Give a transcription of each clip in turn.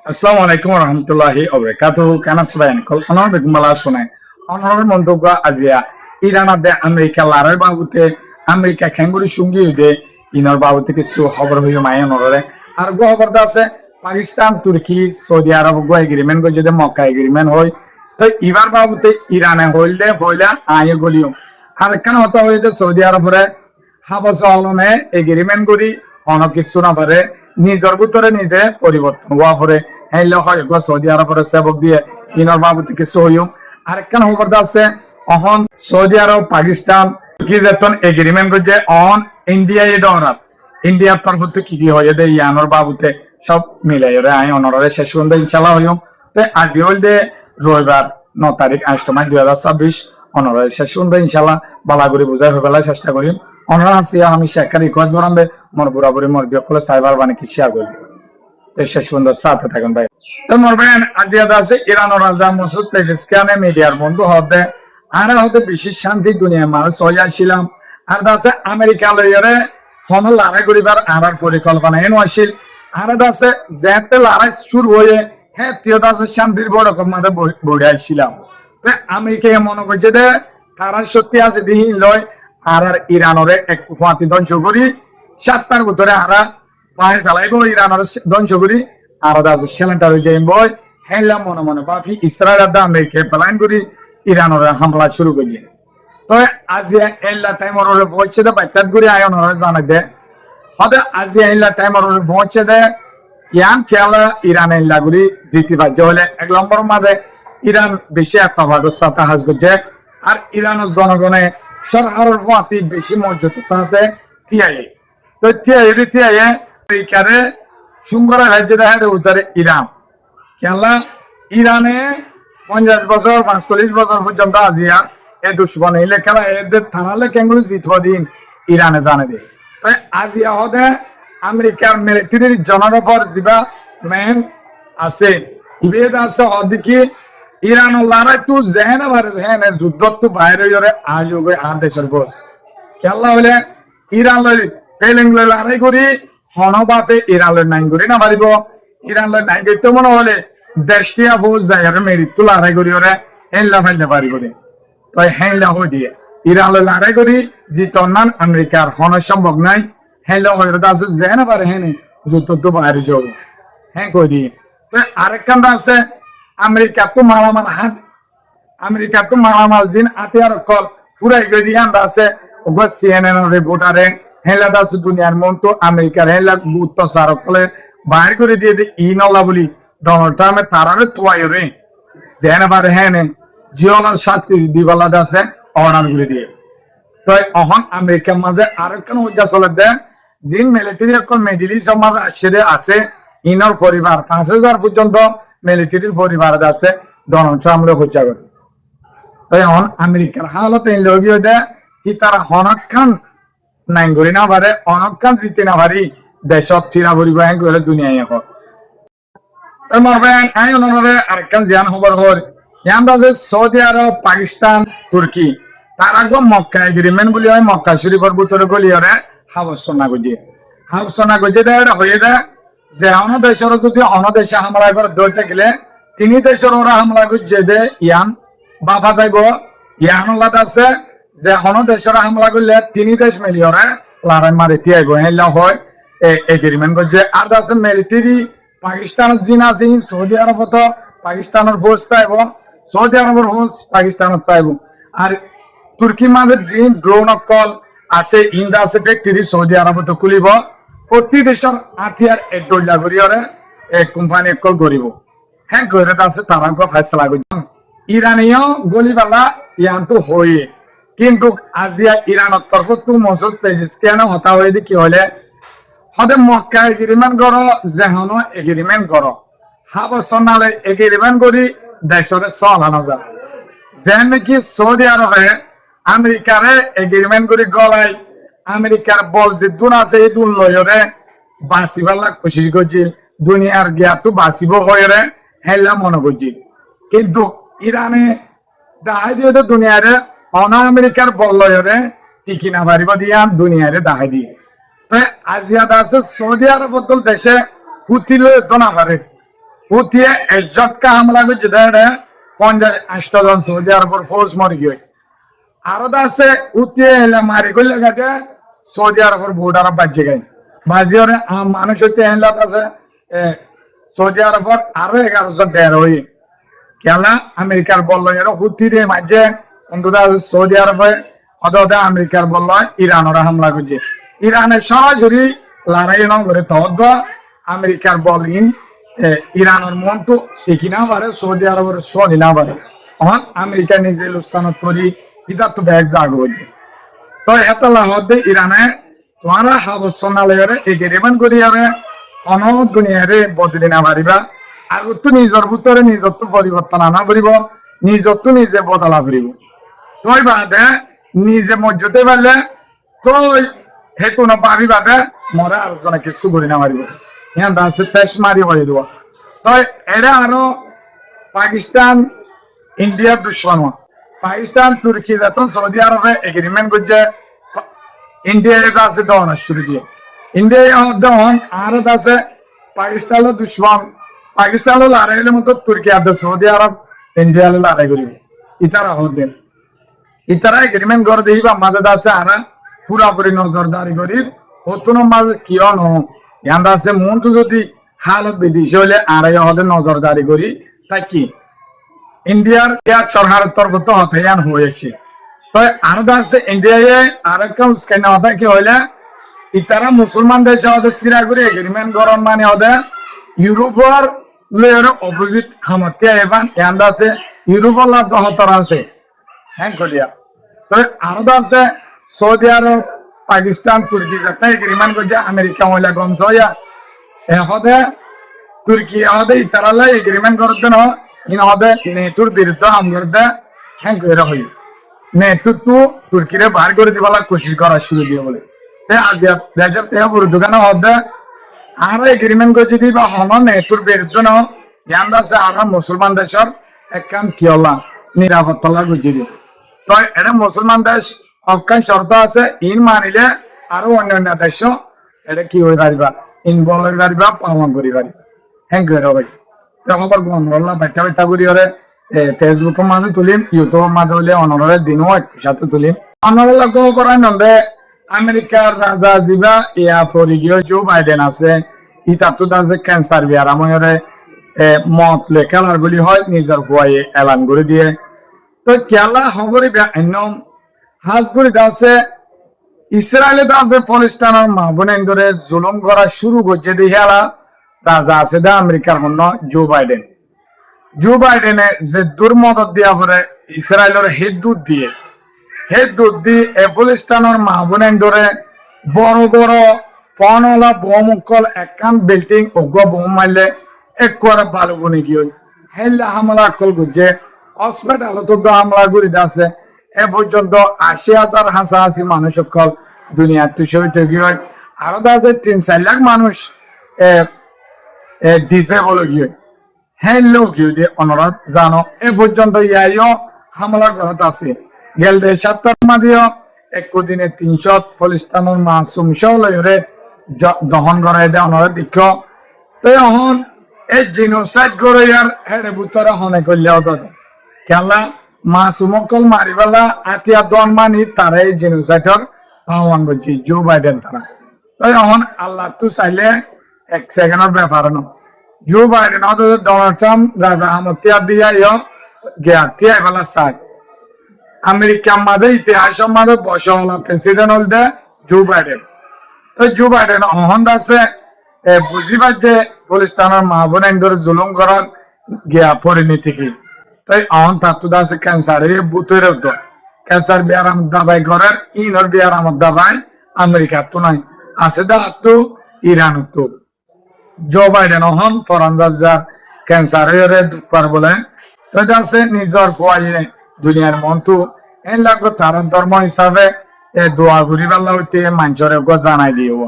আসসালামু আলাইকুম রহমতুল্লাহি ওবরাকাতুহু কেনা সবাই কল্পনা বেগম মালা শোনায় অনরের মন্তব্য আজিয়া ইরানাদে আমেরিকা লারার বাবুতে আমেরিকা খেঙ্গুরি সঙ্গী হইতে ইনর বাবুতে কিছু খবর হইয়া মায় অনরে আর গো খবর আছে পাকিস্তান তুর্কি সৌদি আরব গো এগ্রিমেন্ট গো যদি মক্কা এগ্রিমেন্ট হয় তো এবার বাবুতে ইরানে হইলে ফইলা আয় গলিও আর কেন হতো হইতে সৌদি আরবরে হাবস আলমে এগ্রিমেন্ট করি অনেক কিছু না পারে নিজের ভিতরে নিজে পরিবর্তন হওয়া পরে হেলে হয় সৌদি আরবের সেবক দিয়ে ইনর বাবুতে কিছু হইম আরেকখান খবর আছে অহন সৌদি আরব পাকিস্তান কি যেতন এগ্রিমেন্ট করছে অন ইন্ডিয়া এ ডরার ইন্ডিয়ার তরফ থেকে কি হয়ে দে ইয়ানোর বাবুতে সব মিলাই রে আই অনরে শেষ পর্যন্ত ইনশাল্লাহ হইম তো আজি হইল দে রবিবার 9 তারিখ 8 মাস 2026 অনরে শেষ পর্যন্ত ইনশাল্লাহ বালা করে বুঝাই হইবার চেষ্টা করিম অনরা আছে আমি শেখার রিকোয়েস্ট বানাবে মোর বুড়াবুড়ি মোর বিয়কলে সাইবার বানে কি শেয়ার করি তো শেষ পর্যন্ত সাথে থাকুন ভাই তো মোর ভাই আজিয়াদ আছে ইরানের রাজা মসুদ পেজেসকানে মিডিয়ার বন্ধু হতে আর হতে বিশেষ শান্তি দুনিয়ার মানুষ হয়ে আসছিলাম আর আছে আমেরিকা লইয়ারে হন লড়াই করিবার আর পরিকল্পনা এন আসছিল আর আছে যেতে লড়াই শুরু হয়ে হ্যাঁ তিয়ত আছে শান্তির বড় মাঝে বড়ে আসছিলাম তো আমেরিকা মনে করছে যে তারা সত্যি আছে দিহীন লয় আর ইরানরে এক ফাঁতি ধ্বংস করি 7টার ভিতরে আরা পায়ে ফেলাইব ইরানের ধ্বংস করি আর আছে সেলেন্টার হয়ে যাইব হেলা মনে মনে বাফি ইসরায়েল আমেরিকা প্ল্যান করি ইরানের হামলা শুরু করছে তো আজি এলা টাইমর পৌঁছে দে বাইতাত করে আয়ন জানাই দে হতে আজি এলা টাইমর পৌঁছে দে ইয়ান খেলা ইরান এলা গুলি জিতি পাচ্ছে হলে 1 নম্বর মাঝে ইরান বেশি একটা ভাগ সাথে হাজ করছে আর ইরানের জনগণে সরকারের ফাঁতি বেশি মর্যাদা তাতে তিয়াই তো তিয়াই আমেরিকারে সুন্দরা রাজ্য দেখা উত্তরে ইরান খেলা ইরানে 50 বছর 45 বছর পর্যন্ত আজিয়া এ দুশ্মন এলে খেলা এদের থানালে কেঙ্গুলো জিতব দিন ইরানে জানে দে তো আজিয়া হদে আমেরিকার মিলিটারির জনগণ জিবা মেন আছে ইবেদ আছে হদিকি ইরান লড়াই তু জেহেনে বারে জেহেনে যুদ্ধ তো বাইরে জরে আজ হবে আর দেশের বস খেলা হলে ইরান পেলেং লড়াই করি হনবাফে ইরান নাই করি না পারিব ইরান নাই করতে মনে হলে দেশটিয়া ফৌজ যায় মেরি তো লড়াই করি ওরে হেল্লা ফেলতে পারিব দে তো হেল্লা হয়ে দিয়ে ইরান লড়াই করি জিতনান আমেরিকার হন সম্ভব নাই হেল্লা হয়ে আছে জেহেনে পারে হেনে যুদ্ধ তো বাইরে যাবে হ্যাঁ কই দিয়ে তো আরেকখান আছে আমেরিকা তো মালামাল জিন আতিয়ার কল ফুরাই গই দিয়ে আমরা আছে ওগো সিএনএন রিপোর্টারে হেলা দাস দুনিয়ার মন তো আমেরিকার হেলা গুত্ত সারকলে বাইর করে দিয়ে ইনলা বলি ডোনাল্ড ট্রাম্পে তারারে তোয়াই রে জেনেভার হেনে জিওনার সাথে দিবালা দাসে অর্ডার করে দিয়ে তো অহন আমেরিকার মাঝে আরেকখান উজ্জা চলে দে জিন মিলিটারি এখন মিডিল ইস্ট মাঝে আসছে আছে ইনর পরিবার 5000 পর্যন্ত মিলিটারির পরিবার আছে ডোনাল্ড ট্রাম্পের হত্যা করে তো এখন আমেরিকার হালত এই লগিয়ে দে কি তারা হনক্ষণ নাই করি না পারে অনক্ষণ জিতে না পারি দেশত চিরা পরিব হ্যাঁ করে দুনিয়ায় এখন তো মারবেন আই অনরে আরেকখান জিয়ান খবর হল ইয়ান আছে সৌদি আরব পাকিস্তান তুর্কি তার আগে মক্কা এগ্রিমেন্ট বলি হয় মক্কা শরীফের ভিতরে গলিয়রে হাবসনা গজে দেয় হয়ে দেয় যে অন্য দেশের যদি অন্য দেশে হামলা করে দৌড়তে গেলে তিনি দেশের ওরা হামলা করছে দে ইয়ান বাফা যাইব ইয়ান লাদ আছে যে অন্য দেশের হামলা করলে তিনি দেশ মিলি ওরা লড়াই মারি তিয়াইব হেলা হয় এগ্রিমেন্ট করছে আর আছে মিলিটারি পাকিস্তানের জিনা জিন সৌদি আরবত পাকিস্তানের ফৌজ পাইব সৌদি আরবের ফৌজ পাকিস্তানত পাইব আর তুর্কি মাঝে জিন ড্রোন অকল আছে ইন্দা আছে ফ্যাক্টরি সৌদি আরবত খুলিব প্রতি দেশের আঠিয়ার এক ডল্লা করিয়রে এক কোম্পানি একল করিব হ্যাঁ করে আছে তারা ফেসলা করছে ইরানীয় গলিবালা ইয়ানতো হয়ে কিন্তু আজিয়া ইরানের তরফ তো মসুদ পেজিসকান হতা হয়ে কি হলে হদে মক্কা এগ্রিমেন্ট করো যেহনো এগ্রিমেন্ট করো হাবসনালে এগ্রিমেন্ট করি দেশরে চলানো যায় যেন নাকি সৌদি আরবে আমেরিকারে এগ্রিমেন্ট করে গলাই আমেরিকার বল যে দুন আছে এই দুন লয়রে বাঁচিবালা কোশিশ করছিল দুনিয়ার জ্ঞাত বাঁচিব হয়ে হেলা মনে করছিল কিন্তু ইরানে দাহাই দিয়ে দুনিয়ারে অনা আমেরিকার বল লয়রে টিকি না পারিব দিয়া দুনিয়ারে দাহাই দিয়ে তো আজিয়াদ আছে সৌদি আরব দেশে হুতিলে তো না পারে হুতিয়ে ইজ্জত কা হামলা করছে দেড়ে 50-60 জন সৌদি আরবের ফৌজ মরে গিয়ে আরো আছে হুতিয়ে এলে মারি করলে গেছে সৌদি আরবের বর্ডার বাজে গাই বাজি ওরে মানুষ হইতে হেলাত আছে সৌদি আরবের আরো 11 জন বের হই খেলা আমেরিকার বললো এর হুতিরে মাঝে অন্তত সৌদি আরবে অদা আমেরিকার বললো ইরানের হামলা করছে ইরানের সরাসরি লড়াই ন করে তদ আমেরিকার বলিন ইরানের মন তো ঠিকই না পারে সৌদি আরবের সহি না পারে তখন আমেরিকা নিজে লুসানত করি এটা তো ব্যাগ জাগ হচ্ছে তো এত লাহদে ইরানে তোমারা হাবসনালয়রে এগেরিমান করি আরে অন দুনিয়ারে বদলি না পারিবা আর তো নিজের ভিতরে নিজের তো পরিবর্তন আনা পারিব নিজের তো নিজে বদলা পারিব তই বাদে নিজে মজ্জতে পারলে তই হেতু না পাবি বাদে মরা আর জনে কিছু করি না পারিব হ্যাঁ দাসে তেজ মারি হয়ে দেওয়া তই এটা আরো পাকিস্তান ইন্ডিয়ার দুশ্মন পাকিস্তান তুর্কি যখন সৌদি আরবে এগ্রিমেন্ট করছে ইন্ডিয়ার আছে দহন শুরু দিয়ে ইন্ডিয়া দহন আর আছে পাকিস্তানের দুশ্মন পাকিস্তানের লড়াইয়ের মতো তুর্কি আছে সৌদি আরব ইন্ডিয়ার লড়াই করিব ইতারা হতেন ইতারা এগ্রিমেন্ট করে দিই বা মাঝে আছে আর পুরাপুরি নজরদারি করি হতুন মাঝে কিয় ন ইয়ান আছে মন তো যদি হালত বিদেশি হলে আর হতে নজরদারি করি তাই কি ইন্ডিয়ার সরকারের তরফ তো হতায়ান হয়েছে তো আর আছে ইন্ডিয়ায় আর একটা উস্কাই না হতা কি হইলে ইতারা মুসলমান দেশে ওদের সিরা করে এগ্রিমেন্ট গরম মানে ওদের ইউরোপের লেয়ার অপোজিট হামতিয়া এভান ইয়ান আছে ইউরোপের লাভ দহতর আছে হ্যাঁ কলিয়া তো আর আছে সৌদি আরব পাকিস্তান তুর্কি যাতে এগ্রিমেন্ট করছে আমেরিকা মহিলা গমস হইয়া এহদে তুর্কি এহদে ইতারালে এগ্রিমেন্ট করতে ন ইনহদে নেটুর বিরুদ্ধে আমগরদে হ্যাঁ কইরা হই নেটু তো তুর্কিরে বার করে দিবালা কোশিশ করা শুরু দিয়ে বলে তে আজিয়া রেজব তে পুরো দোকানে হদে আর এগ্রিমেন্ট করছে দিবা হন নেটুর বিরুদ্ধে ন ইয়ান্দ আছে আর মুসলমান দেশের একখান কিয়লা নিরাপত্তা গুজি দিয়ে তো এটা মুসলমান দেশ অকান শর্ত আছে ইন মানিলে আরো অন্যান্য দেশ এটা কি হয়ে পারিবা ইনভলভ হয়ে পারিবা পালন করি পারিবা হ্যাঁ করে ভাই খবর গণলা বাচ্চা বাচ্চা করি ওরে ফেসবুকের মাঝে তুলিম ইউটিউবের মাঝে হলে অনরের দিনও একসাথে তুলিম অনরের লক্ষ্য করার নন্দে আমেরিকার রাজা যিবা ইয়া ফরিগীয় জো বাইডেন আছে ইতাতো আছে ক্যান্সার বিয়ারাময়রে মত লেখালার গুলি হয় নিজের ফুয়াই এলান করে দিয়ে তো কেলা খবরে একদম হাজ করে আছে ইসরায়েলে আছে ফলিস্তানের মাহবুনেন ধরে জুলুম করা শুরু করছে দেখিয়ালা রাজা আছে দা আমেরিকার হন্য জো বাইডেনে যে দুর্মদত দিয়া পরে ইসরায়েলের হেদ দুধ দিয়ে ফলিস্তানের মাহবুনেন ধরে বড় বড় ফনওয়ালা বোমকল একান বিল্ডিং অজ্ঞ বোম মারলে এক করে ভালো বনে গিয়ে হেল্লা হামলা কল করছে হসপিটালত হামলা করে আছে এ পর্যন্ত 80,000 হাসাহাসি মানুষ সকল দুনিয়ার তুষিত গিয়ে আরো আছে 3-4 লাখ মানুষ ডিসেবল গিয়ে হ্যাঁ লোক গিয়ে অনুরোধ জানো এ পর্যন্ত ইয়াইও হামলা করত আছে গেল 7 মাদিও একদিনে 300 ফলিস্তানের মাসুম সহলরে দহন করাই দেয় অনুরোধ দিক্ষ তো এখন এই জিনোসাইড করে ইয়ার হেড়ে বুতরে হনে করলেও দাদা খেলা মাসুমকল মারিবেলা আতিয়া দন মানি তারা এই জিনোসাইডর আহ্বান করছি জো বাইডেন তারা তো এখন আল্লাহ তো চাইলে 1 সেকেন্ডের ব্যাপার ন জো বাইডেন ডোনাল্ড ট্রাম্প রামতিয়া দিয়া গিয়া বেলা চাই আমেরিকার মাঝে ইতিহাসের মাঝে বসলা প্রেসিডেন্ট হল দে জো বাইডেন তো জো বাইডেন অহন আছে বুঝি পাচ্ছে ফলিস্তানের মাহবুন ধরে জুলুম করার গিয়া পরিণতি কি তাই অহন তাত্তু আছে ক্যান্সার বুথের ক্যান্সার বিয়ারাম দাবাই করার ইনর বিয়ারাম দাবাই আমেরিকার তো নাই আছে দা তো ইরান তো জো বাইডেন অহন ফরানজার ক্যান্সার দুঃখার বলে তো আছে নিজের ফুয়াইয়ে দুনিয়ার মন্তু এই লাগো তার ধর্ম হিসাবে দোয়া ঘুরি বেলা হইতে মানুষের জানাই দিব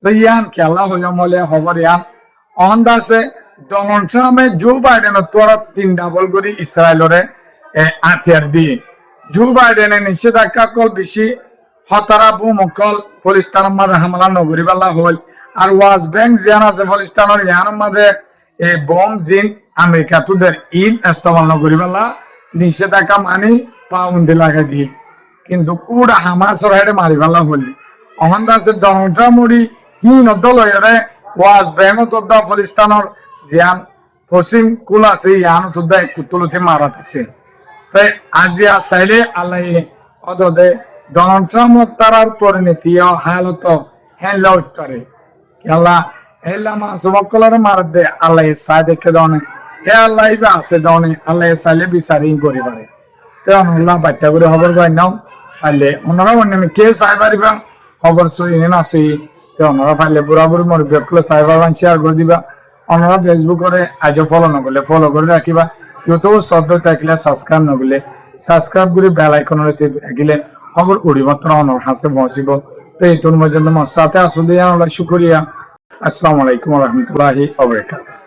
তো ইয়ান খেলা হইয়া মলে খবর ইয়ান অহন আছে ডোনাল্ড ট্রাম্পে জো বাইডেনের তোরা 3 ডাবল করে ইসরায়েলরে আতিয়ার দিয়ে জো বাইডেনের নিষেধাজ্ঞা কল বেশি হতারা বুমকল ফলিস্তানের মাঝে হামলা নগরী বেলা হল আর ওয়াজ ব্যাংক জিয়ান আছে ফলিস্তানের ইয়ানের মাঝে এই বম জিন আমেরিকা তোদের ইন ইস্তেমাল নকরি পেলা নিষেধাজ্ঞা মানি পাউন্ডে লাগাই দিয়ে কিন্তু কুড়া হামাসর হেডে মারি পেলা বললি অহন দাসের ডোনাল্ড ট্রাম্প মুড়ি হিন দলরে ওয়াজ বেহন তোদ্দা ফলিস্তানর জিয়ান পশ্চিম কুল আছে ইয়ান তোদ্দা কুতুলতে মারাত আছে তাই আজিয়া চাইলে আল্লাহ অদে ডোনাল্ড ট্রাম্প তারার পরিণতি হালত হ্যান্ড আউট করে আল্লাহ হেলা মাসবকলরে মার দে আল্লাহ সাই দেখে দনে হে আল্লাহ ইবা আছে দনে আল্লাহ সাইলে বিচারি করি পারে তে আল্লাহ বাচ্চা করে খবর পাই নাও পাইলে ওনারা অন্য কে চাই পারিবা খবর সই না সই তে ওনারা পাইলে বুড়া বুড়ি মর ব্যক্তি চাই পারবেন শেয়ার করে দিবা ওনারা ফেসবুকে আজও ফলো নকলে ফলো করে রাখিবা ইউটিউব শব্দ থাকলে সাবস্ক্রাইব নকলে সাবস্ক্রাইব করে বেল আইকন রেসিভ রাখিলে খবর উড়ি মাত্র অনর হাসতে পৌঁছিব তো এই তোর মধ্যে আমার সাথে আসলে আমরা শুকরিয়া আসসালামু আলাইকুম ওয়া রাহমাতুল্লাহি ওয়া বারাকাতুহু